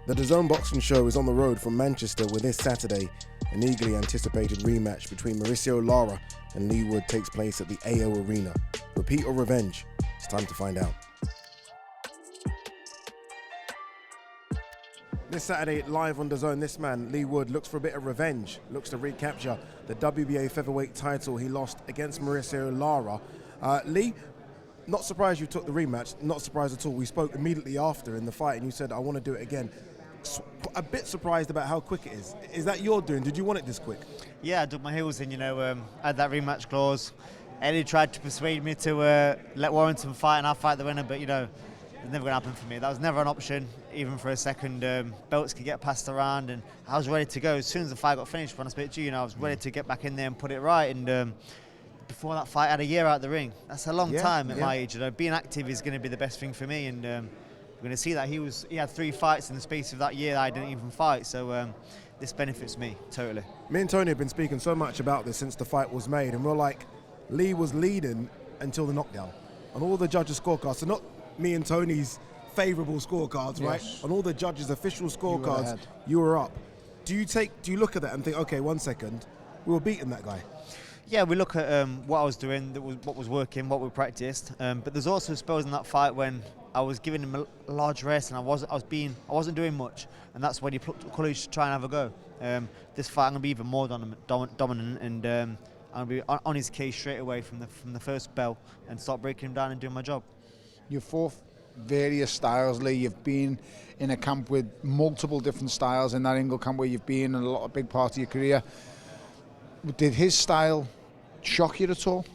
The DAZN boxing show is on the road from Manchester, where this Saturday an eagerly anticipated rematch between Mauricio Lara and Leigh Wood takes place at the AO Arena. Repeat or revenge? It's time to find out. This Saturday, live on DAZN, this man, Leigh Wood, looks for a bit of revenge, looks to recapture the WBA featherweight title he lost against Mauricio Lara. Leigh, not surprised you took the rematch, not surprised at all. We spoke immediately after in the fight and you said, I want to do it again. A bit surprised about how quick it is. Is that your doing? Did you want it this quick? Yeah, I dug my heels in, I had that rematch clause. Eddie tried to persuade me to let Warrington fight and I'll fight the winner, but it's never going to happen for me. That was never an option, even for a second. Belts could get passed around and I was ready to go. As soon as the fight got finished, when I spoke to you, I was ready to get back in there and put it right. And before that fight, I had a year out the ring. That's a long time at my age. Being active is going to be the best thing for me, and we're going to see that he had 3 fights in the space of that year that I didn't even fight. So this benefits me totally. Me and Tony have been speaking so much about this since the fight was made, and we're like, Leigh was leading until the knockdown on all the judges' scorecards. So not me and Tony's favourable scorecards, right? On all the judges' official scorecards, you were up. Do you look at that and think, okay, 1 second, we were beating that guy? Yeah, we look at what I was doing, what was working, what we practiced. But there's also spells in that fight when I was giving him a large rest and I wasn't doing much, and that's when he plucked courage to try and have a go. This fight I'm gonna be even more dominant, and I'm gonna be on his case straight away from the first bell and start breaking him down and doing my job. You fought various styles, Leigh. You've been in a camp with multiple different styles in that Ingle camp where you've been in a lot of big part of your career. Did his style shock you at all?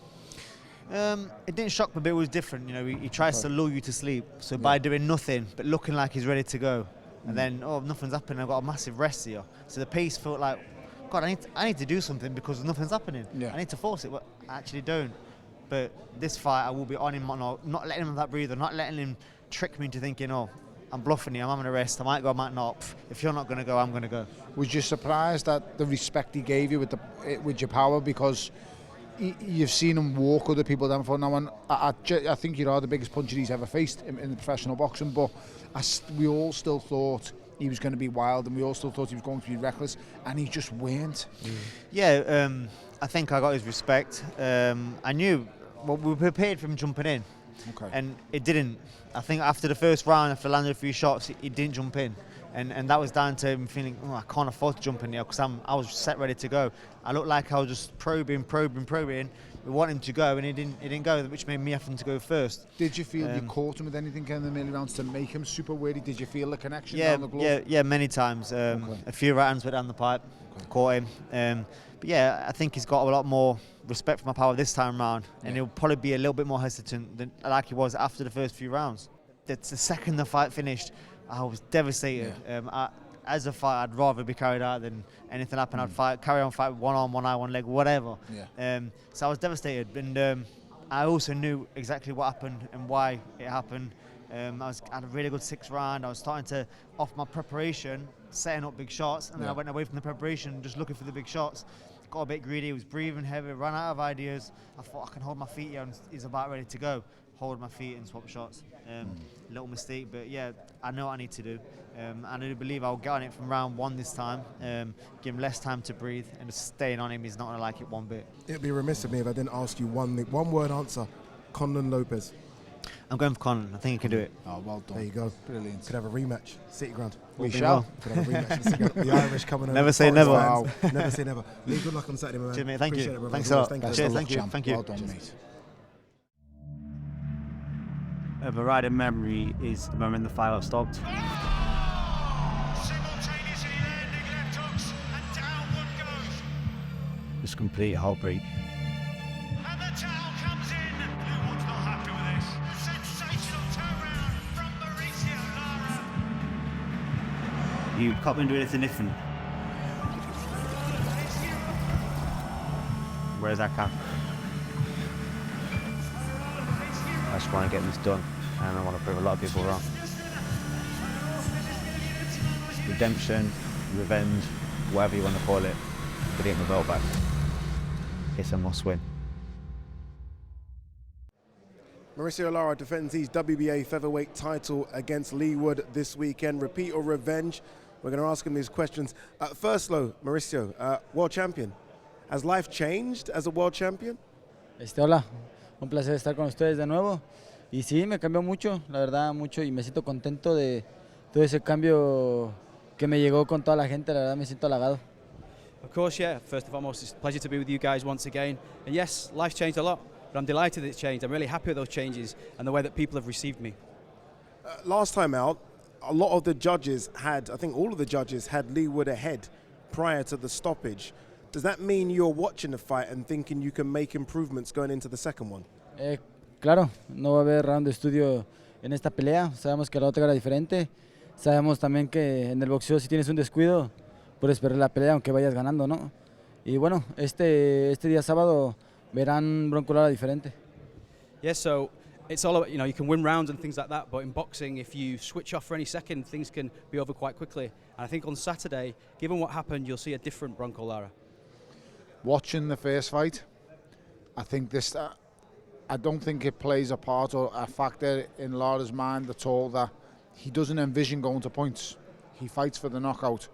It didn't shock me, but it was different. He tries to lull you to sleep. So by doing nothing but looking like he's ready to go, and then nothing's happening. I've got a massive rest here. So the pace felt like, God, I need to do something because nothing's happening. I need to force it, but I actually don't. But this fight, I will be on him, not letting him have that breather, not letting him trick me into thinking, I'm bluffing you, I'm having a rest, I might go, I might not. If you're not going to go, I'm going to go. Was you surprised at the respect he gave you with your power? Because you've seen him walk other people down for now, and I think you are the biggest puncher he's ever faced in the professional boxing, but we all still thought he was going to be wild, and we all still thought he was going to be reckless, and he just weren't. Yeah, I think I got his respect. I knew, we were prepared for him jumping in, and it didn't. I think after the first round, after landing a few shots, he didn't jump in. And that was down to him feeling, I can't afford to jump in here because I was set ready to go. I looked like I was just probing. We want him to go, and he didn't go, which made me have to go first. Did you feel you caught him with anything in the middle rounds to make him super wary? Did you feel the connection down the glove? Yeah, many times. A few right hands went down the pipe, caught him. But yeah, I think he's got a lot more respect for my power this time around, and he'll probably be a little bit more hesitant than like he was after the first few rounds. The second the fight finished, I was devastated. As a fight, I'd rather be carried out than anything happen. I'd carry on fight with one arm, one eye, one leg, whatever. So I was devastated, and I also knew exactly what happened and why it happened. I had a really good 6th round. I was starting to, off my preparation, setting up big shots, and then I went away from the preparation just looking for the big shots. Got a bit greedy, was breathing heavy, ran out of ideas. I thought I can hold my feet here, and he's about ready to go. Hold my feet and swap shots. Little mistake, but yeah, I know what I need to do. I do believe I'll get on it from round 1 this time. Give him less time to breathe, and just staying on him, he's not going to like it one bit. It'd be remiss of me if I didn't ask you one word answer. Conlan Lopez. I'm going for Conlan. I think he can do it. Oh, well done. There you go. Brilliant. Could have a rematch. City Ground. We shall. Could have a rematch. The Irish coming over. Never say never. Wow. Never say never. Leigh, good luck on Saturday, man. Cheers, mate. Thank you. It, Thanks a lot. Cheers. Thank you. Well done, mate. A variety of memory is the moment the fight stopped. Simultaneously landing left hooks, and down one goes. Just complete heartbreak. And the towel comes in. Blue One's not happy with this. A sensational turnaround from Mauricio Lara. You can't do anything different. Where's that cap? I just want to get this done, and I want to prove a lot of people wrong. Redemption, revenge, whatever you want to call it, to get my belt back. It's a must win. Mauricio Lara defends his WBA featherweight title against Leigh Wood this weekend. Repeat or revenge? We're going to ask him these questions. First, though, Mauricio, world champion. Has life changed as a world champion? Hola, un placer estar con ustedes de nuevo. Y sí, me cambió mucho, la verdad, mucho. Y me siento contento de todo ese cambio que me llegó con toda la gente. La verdad, me siento halagado. Of course, yeah. First and foremost, it's a pleasure to be with you guys once again. And yes, life's changed a lot, but I'm delighted that it's changed. I'm really happy with those changes and the way that people have received me. Last time out, a lot of the judges had, I think all of the judges had Leigh Wood ahead prior to the stoppage. Does that mean you're watching the fight and thinking you can make improvements going into the second one? Claro, no va a haber round de estudio en esta pelea. Sabemos que la otra era diferente. Sabemos también que en el boxeo si tienes un descuido puedes perder la pelea aunque vayas ganando, ¿no? Y bueno, este día sábado verán Bronco Lara diferente. Yeah, so it's all about, you know, you can win rounds and things like that, but in boxing, if you switch off for any second, things can be over quite quickly. And I think on Saturday, given what happened, you'll see a different Bronco Lara. Watching the first fight, I think this. I don't think it plays a part or a factor in Lara's mind at all that he doesn't envision going to points. He fights for the knockout.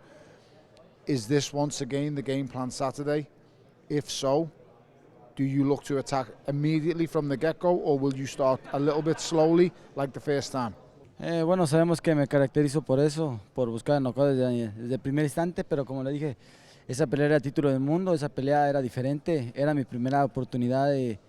Is this once again the game plan Saturday? If so, do you look to attack immediately from the get-go, or will you start a little bit slowly like the first time? Bueno, sabemos que me caracterizo por eso, por buscar el knockout desde el primer instante, pero como le dije, esa pelea era título del mundo, esa pelea era diferente, era mi primera oportunidad de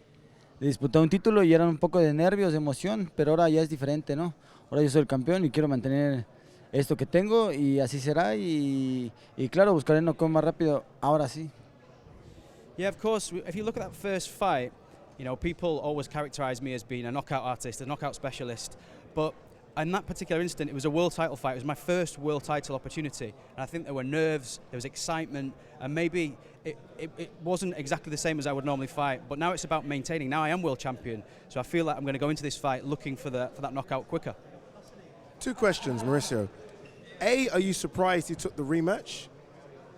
disputar un título y era un poco de nervios, de emoción, pero ahora ya es diferente, ¿no? Ahora yo soy el campeón y quiero mantener esto que tengo y así será y claro, buscaré el knockout más rápido, ahora sí. Yeah, of course, if you look at that first fight, you know, people always characterize me as being a knockout artist, a knockout specialist, but in that particular instant, it was a world title fight. It was my first world title opportunity. And I think there were nerves, there was excitement, and maybe it wasn't exactly the same as I would normally fight. But now it's about maintaining. Now I am world champion, so I feel like I'm going to go into this fight looking for that knockout quicker. Two questions, Mauricio. A, are you surprised he took the rematch?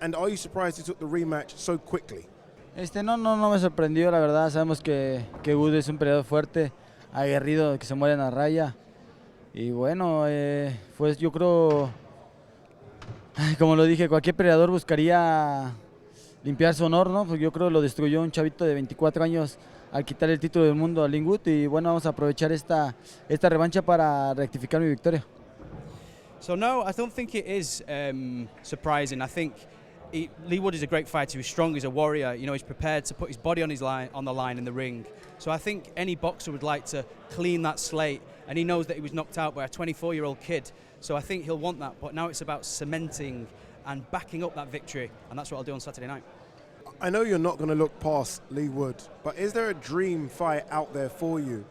And are you surprised he took the rematch so quickly? No me sorprendió, la verdad. Sabemos que Wood es un peleador fuerte, aguerrido, que se muere en la raya. Y bueno, pues yo creo, como lo dije, cualquier peleador buscaría limpiar su honor, ¿no? Porque yo creo que lo destruyó un chavito de 24 años al quitar el título del mundo a Leigh Wood. Y bueno, vamos a aprovechar esta revancha para rectificar mi victoria. So no, I don't think it is surprising. I think Leigh Wood is a great fighter. He's strong. He's a warrior. You know, he's prepared to put his body on the line in the ring. So I think any boxer would like to clean that slate. And he knows that he was knocked out by a 24-year-old kid. So I think he'll want that. But now it's about cementing and backing up that victory. And that's what I'll do on Saturday night. I know you're not going to look past Leigh Wood, but is there a dream fight out there for you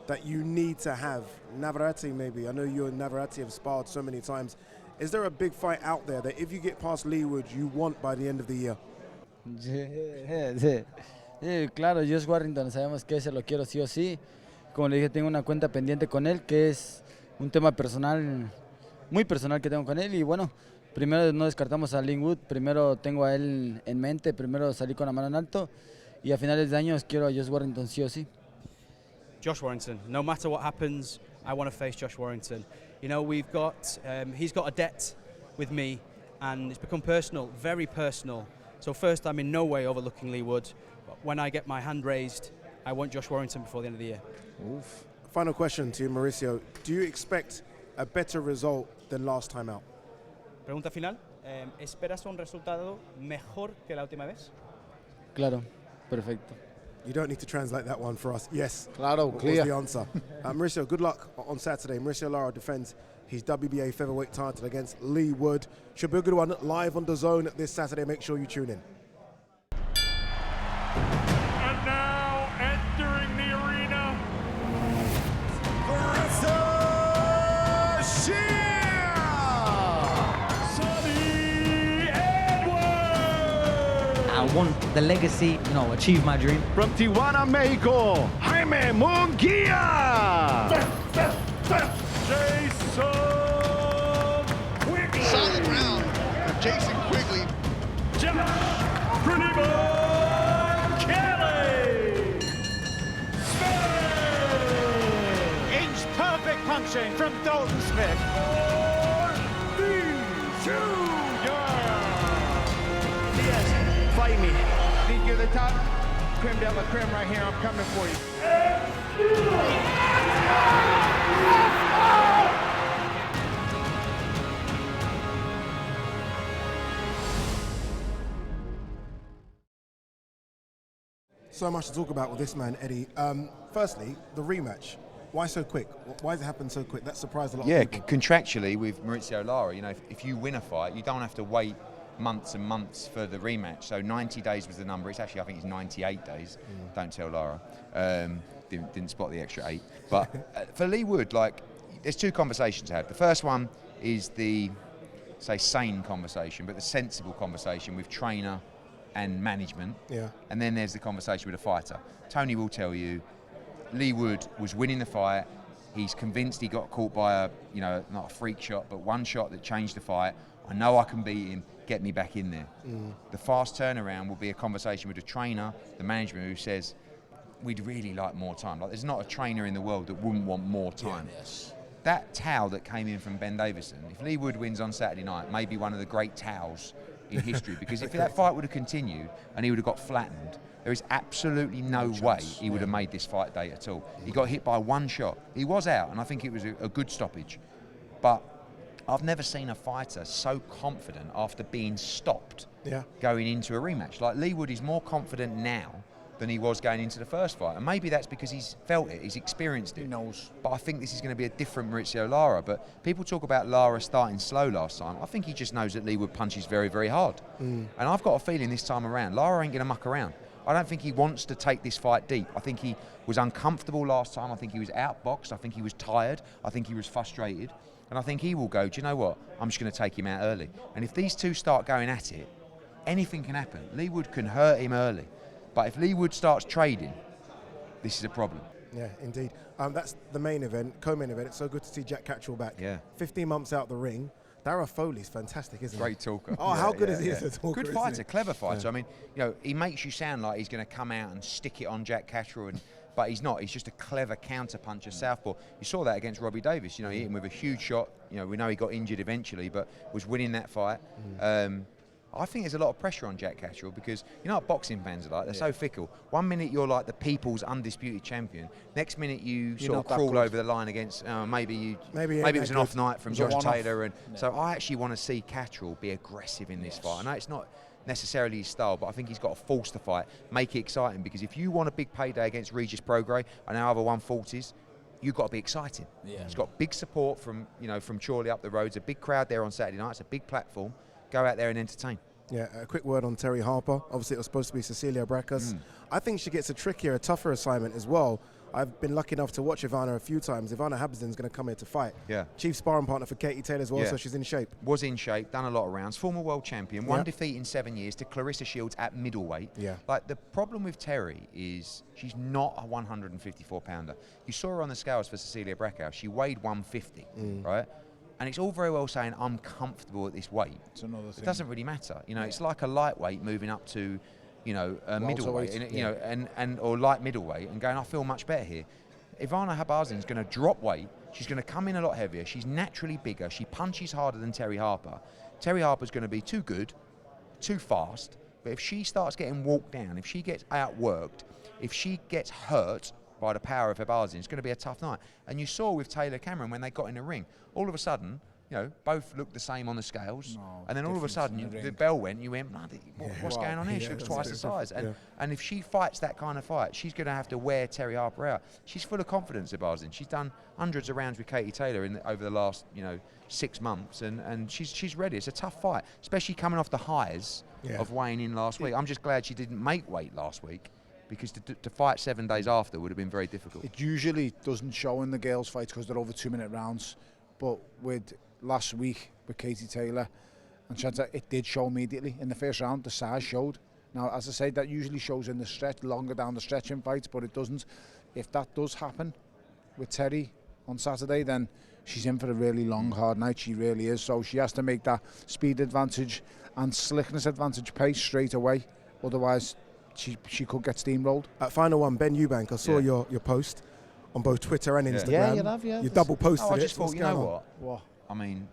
that you need to have? Navarrete, maybe. I know you and Navarrete have sparred so many times. Is there a big fight out there that if you get past Leigh Wood, you want by the end of the year? Sí, claro, Josh Warrington, sabemos que ese lo quiero sí o sí. Como le dije, tengo una cuenta pendiente con él, que es un tema personal, muy personal que tengo con él. Y bueno, primero no descartamos a Leigh Wood, primero tengo a él en mente, primero salí con la mano en alto. Y a finales de año quiero a Josh Warrington sí o sí. Josh Warrington, no matter what happens, I want to face Josh Warrington. You know, he's got a debt with me, and it's become personal, very personal. So first, I'm in no way overlooking Leigh Wood, but when I get my hand raised, I want Josh Warrington before the end of the year. Oof. Final question to you, Mauricio. Do you expect a better result than last time out? Pregunta final. ¿Esperas un resultado mejor que la última vez? Claro, perfecto. You don't need to translate that one for us. Yes. Claro, was clear. the answer. Mauricio, good luck on Saturday. Mauricio Lara defends his WBA featherweight title against Leigh Wood. Should be a good one live on DAZN this Saturday. Make sure you tune in. And now entering the arena, I want the legacy, you know, achieve my dream. From Tijuana, Mexico, Jaime Munguia. Jason Quigley. Solid round from Jason Quigley. Josh Pretty Boy Kelly. Spain. Epic punching from Dalton Smith. DAZN, fight me. Think you're the top? Creme de la creme right here. I'm coming for you. So much to talk about with this man, Eddie. Firstly, the rematch. Why so quick? Why has it happened so quick? That surprised a lot Yeah, of people. contractually with Mauricio Lara, you know, if you win a fight, you don't have to wait months and months for the rematch. So 90 days was the number. It's actually, I think it's 98 days. Don't tell Lara. Didn't spot the extra 8. But for Leigh Wood, like, there's 2 conversations I had. The first one is the, say, sane conversation, but the sensible conversation with trainer and management. Yeah. And then there's the conversation with a fighter. Tony will tell you, Leigh Wood was winning the fight. He's convinced he got caught by a, you know, not a freak shot, but one shot that changed the fight. I know I can beat him. Get me back in there. The fast turnaround will be a conversation with the trainer, the management, who says, we'd really like more time. Like, there's not a trainer in the world that wouldn't want more time. Yeah, yes. That towel that came in from Ben Davison, if Leigh Wood wins on Saturday night, may be one of the great towels in history, because if that fight would have continued and he would have got flattened, there is absolutely no way he would have made this fight date at all. He got hit by one shot. He was out, and I think it was a good stoppage. But I've never seen a fighter so confident after being stopped going into a rematch. Like, Leigh Wood is more confident now than he was going into the first fight. And maybe that's because he's felt it, he's experienced it. He knows. But I think this is going to be a different Mauricio Lara. But people talk about Lara starting slow last time. I think he just knows that Leigh Wood punches very, very hard. And I've got a feeling this time around, Lara ain't going to muck around. I don't think he wants to take this fight deep. I think he was uncomfortable last time. I think he was outboxed. I think he was tired. I think he was frustrated. And I think he will go, do you know what? I'm just going to take him out early. And if these two start going at it, anything can happen. Leigh Wood can hurt him early. But if Leigh Wood starts trading, this is a problem. Yeah, indeed. That's the main event, co-main event. It's so good to see Jack Catterall back. Yeah. 15 months out the ring. Dara Foley's fantastic, isn't he? Great talker. Oh, how good is he as a talker? Good fighter, clever fighter. I mean, you know, he makes you sound like he's going to come out and stick it on Jack Catterall, but he's not. He's just a clever counter puncher, southpaw. You saw that against Robbie Davis. You know, he hit him with a huge shot. You know, we know he got injured eventually, but was winning that fight. I think there's a lot of pressure on Jack Catterall, because you know what boxing fans are like? They're so fickle. One minute you're like the people's undisputed champion. Next minute you sort of crawl over the line against maybe it was an off night from Josh Taylor. And so I actually want to see Catterall be aggressive in this fight. I know it's not necessarily his style, but I think he's got to force the fight, make it exciting, because if you want a big payday against Regis Prograis and our other 140s, you've got to be exciting. He's got big support from, you know, from Chorley up the road. It's a big crowd there on Saturday night. It's a big platform. Go out there and entertain. Yeah, a quick word on Terry Harper. Obviously, it was supposed to be Cecilia Brackus. I think she gets a trickier, a tougher assignment as well. I've been lucky enough to watch Ivana a few times. Ivana Habsden's going to come here to fight. Yeah. Chief sparring partner for Katie Taylor as well, so she's in shape. Was in shape, done a lot of rounds. Former world champion, one defeat in 7 years to Clarissa Shields at middleweight. Yeah. Like, the problem with Terry is she's not a 154-pounder. You saw her on the scales for Cecilia Brackus. She weighed 150, right? And it's all very well saying, I'm comfortable at this weight. It's another thing. It doesn't really matter. You know, it's like a lightweight moving up to, you know, a middleweight, and, you know, and or light middleweight, and going, I feel much better here. Ivana Habazzin's going to drop weight. She's going to come in a lot heavier. She's naturally bigger. She punches harder than Terry Harper. Terry Harper's going to be too good, too fast. But if she starts getting walked down, if she gets outworked, if she gets hurt by the power of Habazzin, it's going to be a tough night. And you saw with Taylor Cameron when they got in the ring, all of a sudden, you know, both looked the same on the scales, and then all of a sudden the bell went, you went, what's going on here? She looks twice the size. And if she fights that kind of fight, she's going to have to wear Terry Harper out. She's full of confidence, Habazzin. She's done hundreds of rounds with Katie Taylor over the last, you know, 6 months, and she's ready. It's a tough fight, especially coming off the highs of weighing in last week. I'm just glad she didn't make weight last week, because to fight 7 days after would have been very difficult. It usually doesn't show in the girls' fights because they're over 2-minute rounds, but with last week with Katie Taylor and Shanta, it did show immediately in the first round. The size showed. Now, as I say, that usually shows in the stretch, longer down the stretch in fights, but it doesn't. If that does happen with Terry on Saturday, then she's in for a really long, hard night. She really is. So she has to make that speed advantage and slickness advantage pace straight away. Otherwise, she could get steamrolled. Final one, Ben Eubank, I saw your post. on both Twitter and Instagram. Yeah, you have, yeah. You double posted I it. just thought, What's you know going on? what? I mean,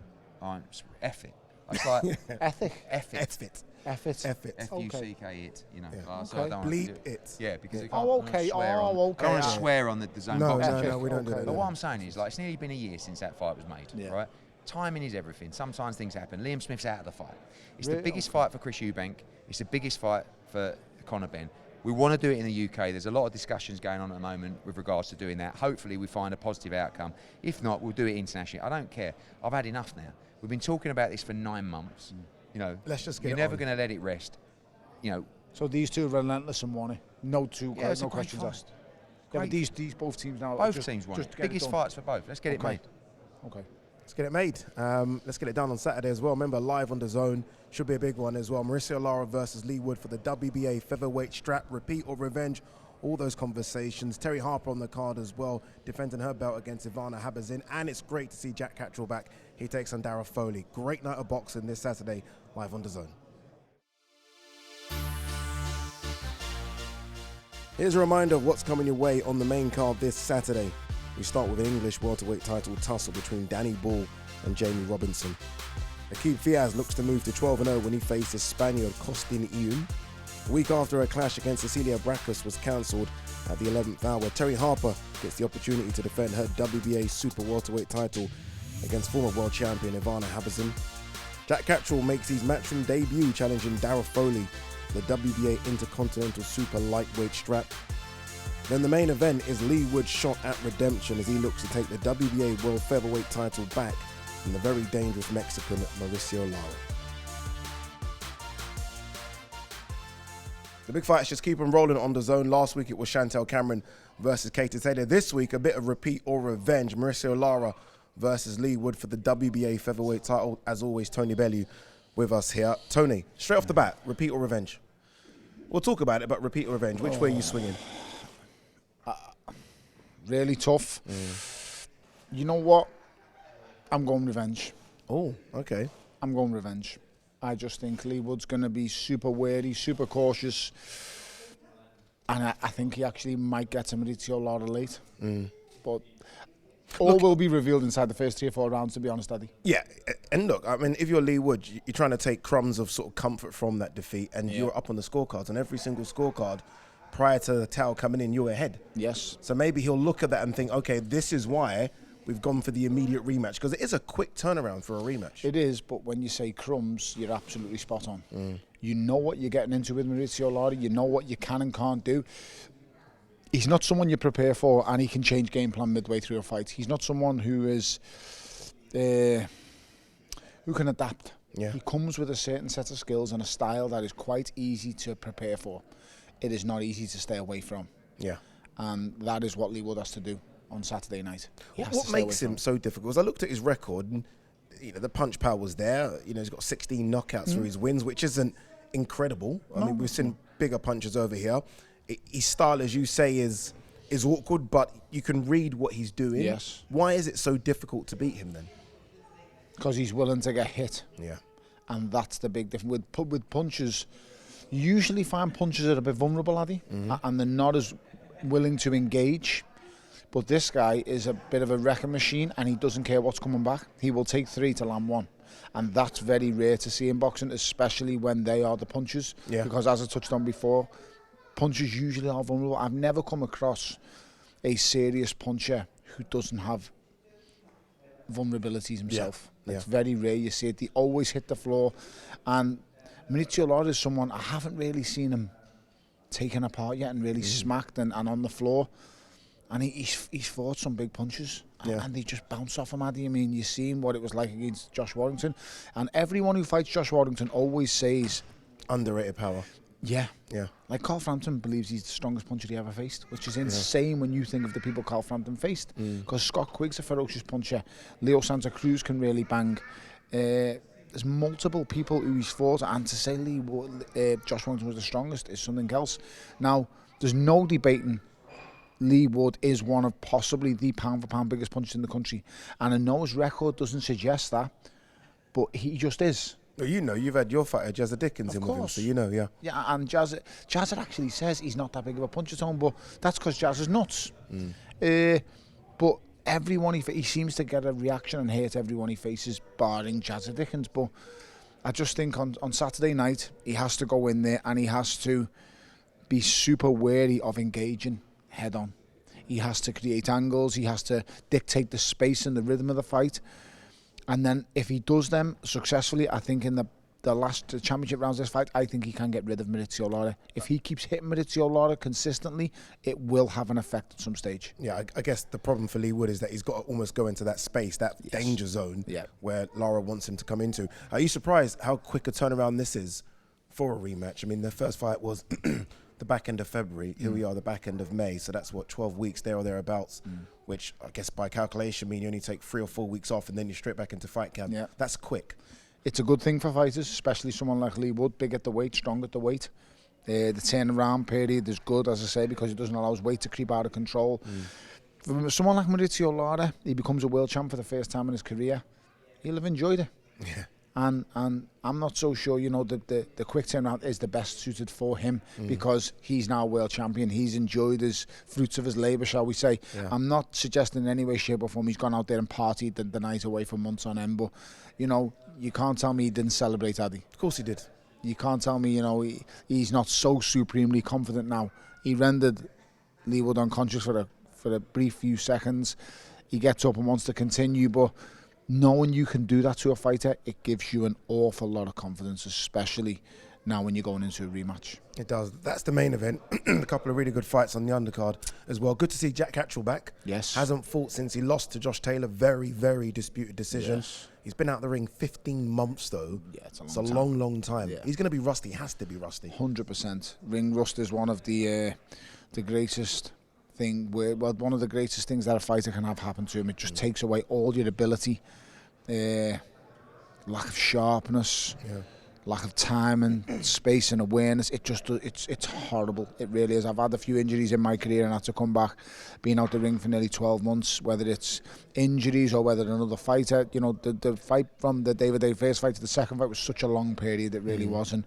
F it. It's like Ethic. F it. F it. F it. F it. F-U-C-K it, you know. Yeah. So I don't want Bleep to it. Yeah, because I Oh, can't okay. swear on. Oh, okay. I don't want to swear on the DAZN No, box. no, we don't do that. But what I'm saying is, like, it's nearly been a year since that fight was made, right? Timing is everything. Sometimes things happen. Liam Smith's out of the fight. It's the biggest fight for Chris Eubank. It's the biggest fight for Conor Benn. We want to do it in the UK. There's a lot of discussions going on at the moment with regards to doing that. Hopefully we find a positive outcome. If not, we'll do it internationally. I don't care. I've had enough now. We've been talking about this for 9 months. You know, let's just get you're never going to let it rest. You know. So these two are relentless and won it. No questions fight. asked. Yeah, but these both teams now. Both teams won it. Biggest fights for both. Let's get it made. Okay. Let's get it made. Let's get it done on Saturday as well. Remember, live on DAZN. Should be a big one as well. Mauricio Lara versus Leigh Wood for the WBA featherweight strap. Repeat or revenge. All those conversations. Terry Harper on the card as well, defending her belt against Ivana Habazin. And it's great to see Jack Catterall back. He takes on Dara Foley. Great night of boxing this Saturday, live on DAZN. Here's a reminder of what's coming your way on the main card this Saturday. We start with an English welterweight title tussle between Danny Ball and Jamie Robinson. Aqib Fiaz looks to move to 12-0 when he faces Spaniard Costin Iun. A week after a clash against Cecilia Brackus was cancelled at the 11th hour, Terry Harper gets the opportunity to defend her WBA super welterweight title against former world champion Ivana Habazin. Jack Catterall makes his matchroom debut challenging Dara Foley for the WBA Intercontinental Super Lightweight strap. Then the main event is Leigh Wood's shot at redemption as he looks to take the WBA World Featherweight title back from the very dangerous Mexican Mauricio Lara. The big fights just keep on rolling on DAZN. Last week it was Chantel Cameron versus Katie Taylor. This week a bit of repeat or revenge. Mauricio Lara versus Leigh Wood for the WBA featherweight title. As always, Tony Bellew with us here. Tony, straight off the bat, repeat or revenge? We'll talk about it, but repeat or revenge, which way are you swinging? Really tough. You know what? I'm going revenge. Oh, okay. I'm going revenge. I just think Leigh Wood's going to be super wary, super cautious. And I think he actually might get to Mauricio Lara late. But all will be revealed inside the first 3 or 4 rounds, to be honest, Daddy. Yeah, and look, I mean, if you're Leigh Wood, you're trying to take crumbs of sort of comfort from that defeat, and you're up on the scorecards, and every single scorecard, prior to the towel coming in, you're ahead. Yes. So maybe he'll look at that and think, okay, this is why we've gone for the immediate rematch, because it is a quick turnaround for a rematch. It is, but when you say crumbs, you're absolutely spot on. You know what you're getting into with Mauricio Lara. You know what you can and can't do. He's not someone you prepare for, and he can change game plan midway through a fight. He's not someone who is who can adapt. Yeah. He comes with a certain set of skills and a style that is quite easy to prepare for. It is not easy to stay away from. Yeah. And that is what Leigh Wood has to do on Saturday night. What makes him so difficult? Because I looked at his record, and the punch power was there. He's got 16 knockouts through his wins, which isn't incredible. I mean, we've seen bigger punches over here. His style, as you say, is awkward, but you can read what he's doing. Yes. Why is it so difficult to beat him then? Because he's willing to get hit. Yeah. And that's the big difference. With punches, you usually find punches are a bit vulnerable, Addy, and they're not as willing to engage. But this guy is a bit of a wrecking machine, and he doesn't care what's coming back. He will take 3 to land 1. And that's very rare to see in boxing, especially when they are the punchers. Yeah. Because as I touched on before, punchers usually are vulnerable. I've never come across a serious puncher who doesn't have vulnerabilities himself. Yeah. It's very rare you see it. They always hit the floor. And Mauricio Lara is someone I haven't really seen him taken apart yet and really smacked and on the floor. And he's fought some big punches, and they just bounce off him, Addy. I mean, you've seen what it was like against Josh Warrington. And everyone who fights Josh Warrington always says... Underrated power. Yeah. Yeah. Like Carl Frampton believes he's the strongest puncher he ever faced, which is insane when you think of the people Carl Frampton faced. Because Scott Quigg's a ferocious puncher. Leo Santa Cruz can really bang. There's multiple people who he's fought, and to say Josh Warrington was the strongest is something else. Now, there's no debating Leigh Wood is one of possibly the pound-for-pound biggest punchers in the country. And I know his record doesn't suggest that, but he just is. Well, you know, you've had your fighter Jazza Dickens in with him, so you know, yeah. Yeah, and Jazza actually says he's not that big of a puncher, Tom, but that's because Jazza's nuts. But everyone he seems to get a reaction and hate everyone he faces, barring Jazza Dickens. But I just think on Saturday night, he has to go in there and he has to be super wary of engaging head on. He has to create angles, he has to dictate the space and the rhythm of the fight. And then if he does them successfully, I think in the championship rounds of this fight, I think he can get rid of Mauricio Lara. If he keeps hitting Mauricio Lara consistently, it will have an effect at some stage. Yeah, I guess the problem for Leigh Wood is that he's got to almost go into that space, that danger zone where Lara wants him to come into. Are you surprised how quick a turnaround this is for a rematch? I mean, the first fight was the back end of February. Here we are, the back end of May. So that's, 12 weeks there or thereabouts, which I guess by calculation mean you only take 3 or 4 weeks off and then you're straight back into fight camp. Yeah. That's quick. It's a good thing for fighters, especially someone like Leigh Wood, big at the weight, strong at the weight. The turnaround period is good, as I say, because it doesn't allow his weight to creep out of control. For someone like Mauricio Lara, he becomes a world champ for the first time in his career. He'll have enjoyed it. Yeah. And I'm not so sure, that the quick turnaround is the best suited for him because he's now world champion. He's enjoyed his fruits of his labour, shall we say. Yeah. I'm not suggesting in any way, shape or form he's gone out there and partied the night away for months on end, but, you can't tell me he didn't celebrate, had he? Of course he did. You can't tell me, he's not so supremely confident now. He rendered Leigh Wood unconscious for a brief few seconds. He gets up and wants to continue, but knowing you can do that to a fighter, it gives you an awful lot of confidence, especially now when you're going into a rematch. It does. That's the main event. A couple of really good fights on the undercard as well. Good to see Jack Catterall back. Yes. Hasn't fought since he lost to Josh Taylor. Very, very disputed decision. Yes. He's been out the ring 15 months, though. Yeah, it's a long time. Yeah. He's going to be rusty. He has to be rusty. 100%. Ring rust is one of the greatest one of the greatest things that a fighter can have happen to him. It just takes away all your ability, lack of sharpness, lack of timing, space and awareness. It's horrible. It really is. I've had a few injuries in my career and had to come back, being out the ring for nearly 12 months, whether it's injuries or whether another fighter. The fight from the David Day first fight to the second fight was such a long period. It really was, and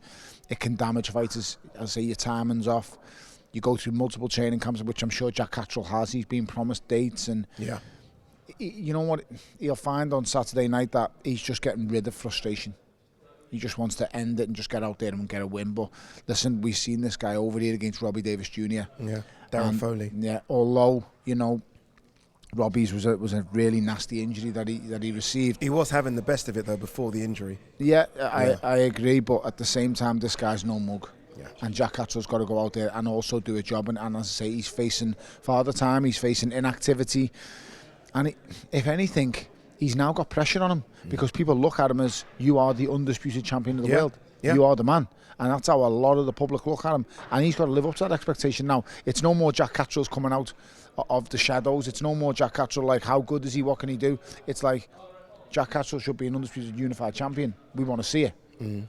it can damage fighters. As I say, your timing's off. You go through multiple training camps, which I'm sure Jack Catterall has. He's been promised dates, and you know what? He'll find on Saturday night that he's just getting rid of frustration. He just wants to end it and just get out there and get a win. But listen, we've seen this guy over here against Robbie Davis Jr. Yeah, Darren Foley. Yeah, although Robbie's was a really nasty injury that he received. He was having the best of it though before the injury. Yeah, I agree. But at the same time, this guy's no mug. Yeah. And Jack Catterall's got to go out there and also do a job. And as I say, he's facing father time, he's facing inactivity. And if anything, he's now got pressure on him because people look at him as, you are the undisputed champion of the world. Yeah. You are the man. And that's how a lot of the public look at him. And he's got to live up to that expectation now. It's no more Jack Catterall's coming out of the shadows. It's no more Jack Catterall like, how good is he? What can he do? It's like, Jack Catterall should be an undisputed unified champion. We want to see it.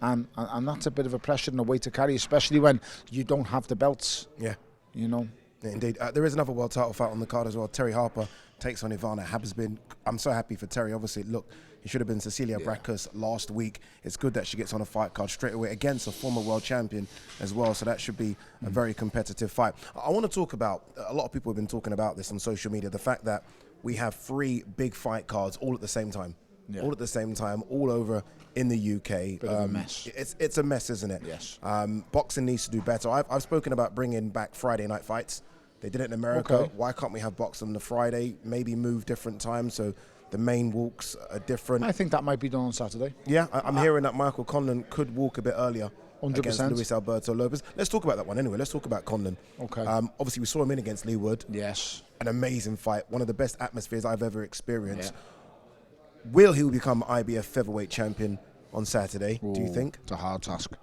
And that's a bit of a pressure and a weight to carry, especially when you don't have the belts. Yeah. Yeah, indeed. There is another world title fight on the card as well. Terry Harper takes on Ivana Habsburg. I'm so happy for Terry. Obviously, look, he should have been Cecilia Brakus last week. It's good that she gets on a fight card straight away against a former world champion as well. So that should be a very competitive fight. I want to talk about, a lot of people have been talking about this on social media, the fact that we have 3 big fight cards all at the same time. Yeah. All at the same time, all over in the UK. Bit of a mess. It's a mess, isn't it? Yes. Boxing needs to do better. I've spoken about bringing back Friday night fights. They did it in America. Okay. Why can't we have boxing on the Friday? Maybe move different times so the main walks are different. I think that might be done on Saturday. Yeah, I'm hearing that Michael Conlan could walk a bit earlier 100%. Against Luis Alberto Lopez. Let's talk about that one anyway. Let's talk about Conlan. Okay. Obviously, we saw him in against Leigh Wood. Yes. An amazing fight. One of the best atmospheres I've ever experienced. Yeah. Will he become IBF featherweight champion on Saturday, do you think? It's a hard task.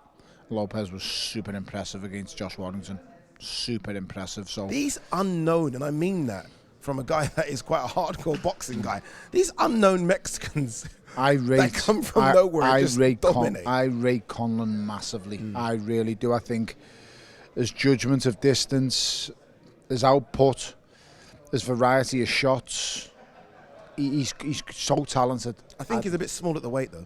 Lopez was super impressive against Josh Warrington. Super impressive. So these unknown, and I mean that from a guy that is quite a hardcore boxing guy, these unknown Mexicans that come from nowhere and just dominate. I rate Conlan massively. I really do. I think his judgment of distance, his output, his variety of shots, he's so talented. I think he's a bit small at the weight though.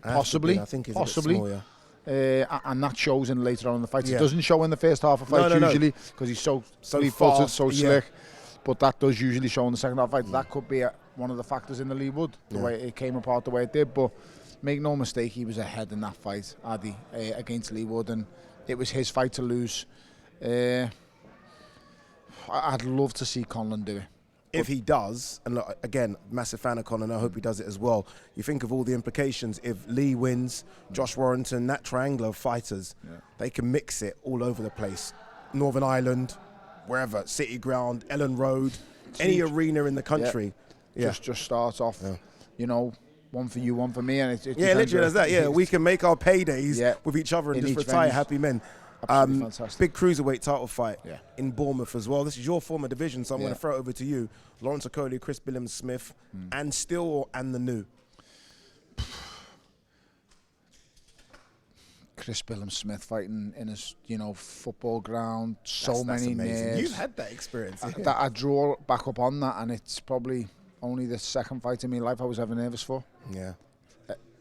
Possibly. I think he's possibly. a bit small, yeah. And that shows in later on in the fights. Yeah. It doesn't show in the first half of fights usually because he's so fleet-footed, fast, so yeah. slick. But that does usually show in the second half fights. That could be one of the factors in the Leigh Wood, the way it came apart the way it did. But make no mistake, he was ahead in that fight, Addy, against Leigh Wood, and it was his fight to lose. I'd love to see Conlan do it. If he does, and look, again, massive fan of Conlan, I hope he does it as well. You think of all the implications. If Leigh wins, Josh Warrington, that triangle of fighters, they can mix it all over the place. Northern Ireland, wherever, City Ground, Ellen Road, any arena in the country. Just starts off, you know, one for you, one for me, and it literally as that. Yeah, we can make our paydays with each other and just retire happy men. Fantastic. Big cruiserweight title fight in Bournemouth as well. This is your former division, so I'm going to throw it over to you. Lawrence Okoli, Chris Billings-Smith, and the new. Chris Billings-Smith fighting in his, football ground. That's many amazing. nerves. You've had that experience. I draw back up on that, and it's probably only the second fight in my life I was ever nervous for. Yeah.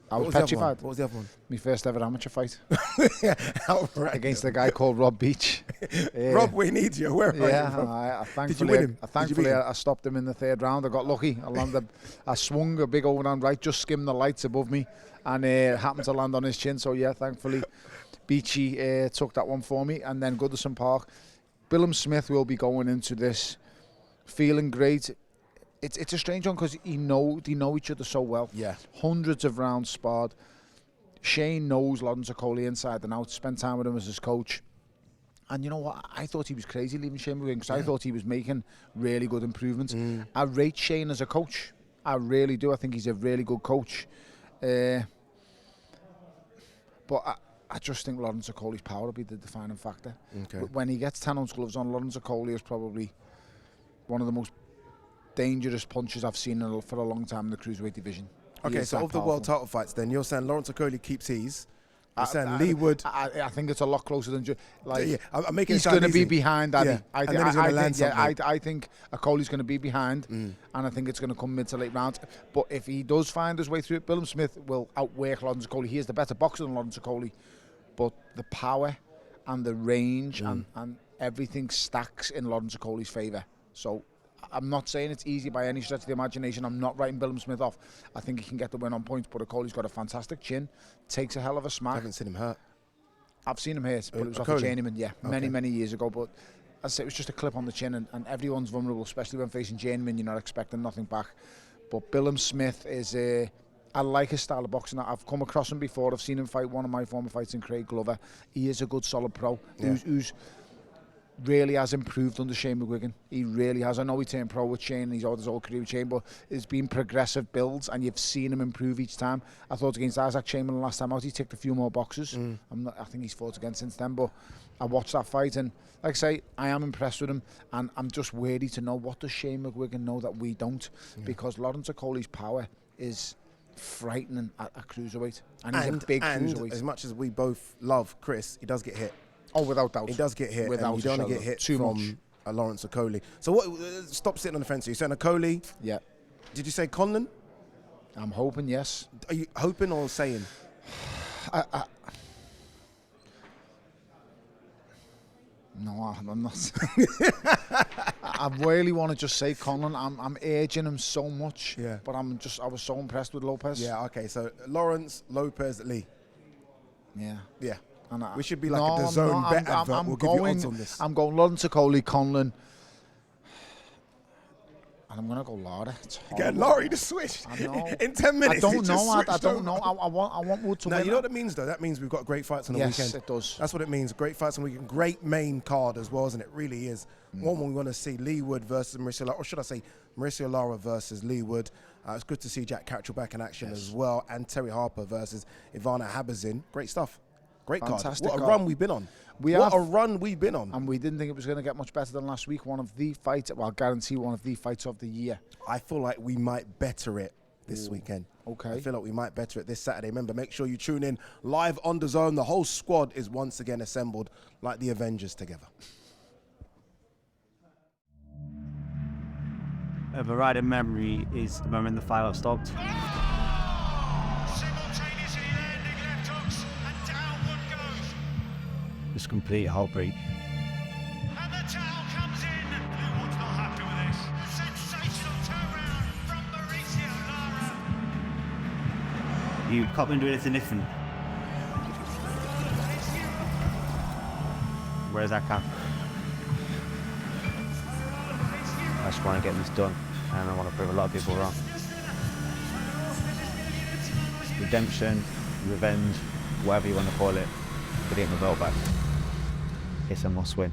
I was petrified. What was the other one? My first ever amateur fight. Outright. Against a guy called Rob Beach. Rob, we need you. Where are you, Rob? Thankfully, Did you win him? Thankfully, I stopped him in the third round. I got lucky. I swung a big overhand right, just skimmed the lights above me, and happened to land on his chin. So, thankfully, Beachy took that one for me. And then Goodison Park. Billings-Smith will be going into this feeling great. It's a strange one because they know each other so well. Yeah. Hundreds of rounds sparred. Shane knows Lawrence Okoli inside and out. Spent time with him as his coach. And you know what? I thought he was crazy leaving Shane McGuigan because I thought he was making really good improvements. I rate Shane as a coach. I really do. I think he's a really good coach. But I just think Lawrence Okoli's power will be the defining factor. Okay. When he gets 10-ounce gloves on, Lawrence Okoli is probably one of the most dangerous punches I've seen for a long time in the cruiserweight division. Okay, so of the world title fights then, you're saying Lawrence Okoli keeps his. You're saying Leigh Wood. I think it's a lot closer than I'm making he's going to be behind Addy. Yeah. I think Okoli's going to be behind, and I think it's going to come mid to late rounds. But if he does find his way through it, Billings-Smith will outwork Lawrence Okoli. He is the better boxer than Lawrence Okoli, but the power and the range and everything stacks in Lawrence Okoli's favour. So I'm not saying it's easy by any stretch of the imagination. I'm not writing Billings-Smith off. I think he can get the win on points, but Okoli's got a fantastic chin, takes a hell of a smack. I haven't seen him hurt. I've seen him hurt, but it was off a journeyman, many years ago. But as I say, it was just a clip on the chin, and everyone's vulnerable, especially when facing journeyman. You're not expecting nothing back. But Billings-Smith is I like his style of boxing. I've come across him before. I've seen him fight one of my former fights in Craig Glover. He is a good, solid pro who's really has improved under Shane McGuigan. He really has. I know he turned pro with Shane and he's had his whole career with Shane, but it's been progressive builds and you've seen him improve each time. I thought against Isaac Chamberlain last time out, he ticked a few more boxes. I think he's fought again since then, but I watched that fight and like I say, I am impressed with him and I'm just wary to know what does Shane McGuigan know that we don't, because Lawrence Okoli's power is frightening at cruiserweight, and he's a big cruiserweight. As much as we both love Chris, he does get hit. Oh, without doubt. He does get hit, and you don't want to get hit from Lawrence Okoli. So what? Stop sitting on the fence. You're saying Okoli? Yeah. Did you say Conlan? I'm hoping, yes. Are you hoping or saying? No, I'm not. I really want to just say Conlan. I'm urging him so much. Yeah. But I was so impressed with Lopez. Yeah. Okay. So Lawrence, Lopez, Leigh. Yeah. Yeah. And we should be like a DAZN bet advert. We'll give you odds on this. I'm going Lawrence Okoli, Conlan. And I'm going to go Lara. Get Laurie to switch. I know. In 10 minutes. I don't know. I don't know. I want Wood to win. You know what it means, though? That means we've got great fights on the weekend. Yes, it does. That's what it means. Great fights on the weekend. Great main card as well, isn't it? Really is. One we want to see Leigh Wood versus Mauricio Lara. Or should I say Mauricio Lara versus Leigh Wood. It's good to see Jack Cattrall back in action as well. And Terry Harper versus Ivana Habazin. Great stuff. Great Fantastic card. What a run we've been on. What a run we've been on. And we didn't think it was going to get much better than last week. One of the fights, well, I guarantee one of the fights of the year. I feel like we might better it this weekend. Okay. I feel like we might better it this Saturday. Remember, make sure you tune in live on DAZN. The whole squad is once again assembled like the Avengers together. A variety memory is the moment the fire stopped. Simultaneously Just complete heartbreak. And the towel comes in. Blue one's not happy with this. A sensational turnaround from Mauricio, Lara. You can't do anything different. Where's that cap? I just want to get this done, and I want to prove a lot of people wrong. Redemption, revenge, whatever you want to call it, but getting the belt back. It's a must win.